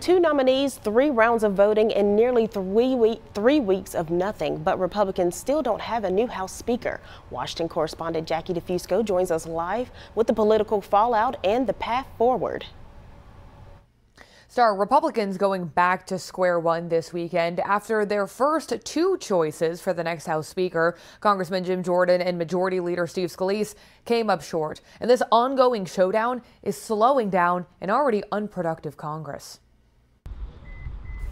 Two nominees, 3 rounds of voting, and nearly 3 weeks of nothing. But Republicans still don't have a new House Speaker. Washington correspondent Jackie DeFusco joins us live with the political fallout and the path forward. Star, Republicans going back to square one this weekend after their first 2 choices for the next House Speaker. Congressman Jim Jordan and Majority Leader Steve Scalise came up short. And this ongoing showdown is slowing down an already unproductive Congress.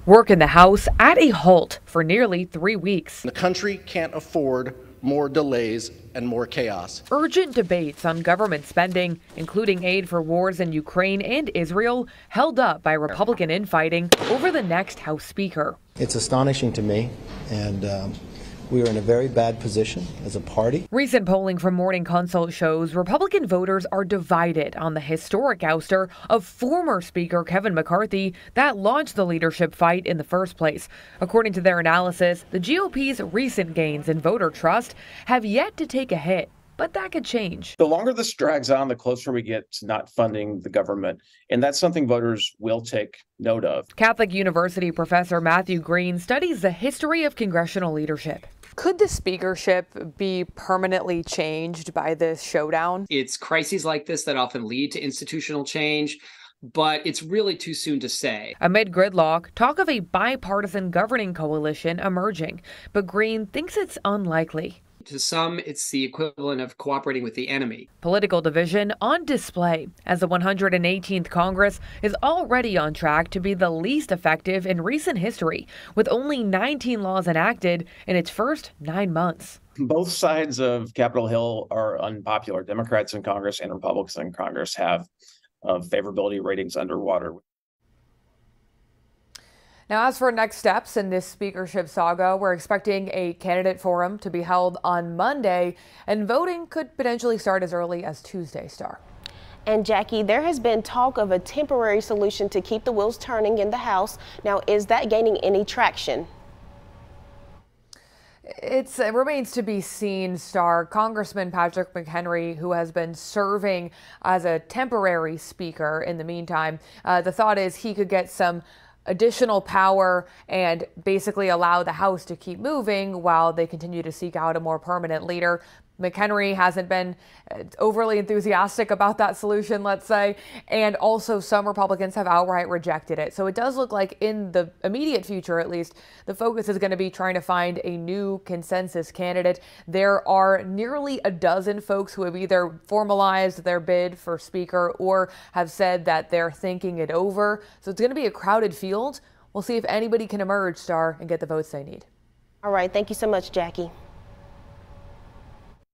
Work in the House at a halt for nearly 3 weeks. The country can't afford more delays and more chaos. Urgent debates on government spending, including aid for wars in Ukraine and Israel, held up by Republican infighting over the next House Speaker. It's astonishing to me, and we are in a very bad position as a party. Recent polling from Morning Consult shows Republican voters are divided on the historic ouster of former Speaker Kevin McCarthy that launched the leadership fight in the first place. According to their analysis, the GOP's recent gains in voter trust have yet to take a hit. But that could change. The longer this drags on, the closer we get to not funding the government. And that's something voters will take note of. Catholic University professor Matthew Green studies the history of congressional leadership. Could the speakership be permanently changed by this showdown? It's crises like this that often lead to institutional change, but it's really too soon to say. Amid gridlock, talk of a bipartisan governing coalition emerging, but Green thinks it's unlikely. To some, it's the equivalent of cooperating with the enemy. Political division on display as the 118th Congress is already on track to be the least effective in recent history, with only 19 laws enacted in its first 9 months. Both sides of Capitol Hill are unpopular. Democrats in Congress and Republicans in Congress have favorability ratings underwater. Now, as for next steps in this speakership saga, we're expecting a candidate forum to be held on Monday, and voting could potentially start as early as Tuesday, Star. And Jackie, there has been talk of a temporary solution to keep the wheels turning in the House. Now, is that gaining any traction? It remains to be seen, Star. Congressman Patrick McHenry, who has been serving as a temporary speaker in the meantime, the thought is he could get some additional power and basically allow the House to keep moving while they continue to seek out a more permanent leader. McHenry hasn't been overly enthusiastic about that solution, let's say, and also some Republicans have outright rejected it. So it does look like in the immediate future, at least, the focus is going to be trying to find a new consensus candidate. There are nearly a dozen folks who have either formalized their bid for speaker or have said that they're thinking it over. So it's going to be a crowded field. We'll see if anybody can emerge, Star, and get the votes they need. All right. Thank you so much, Jackie.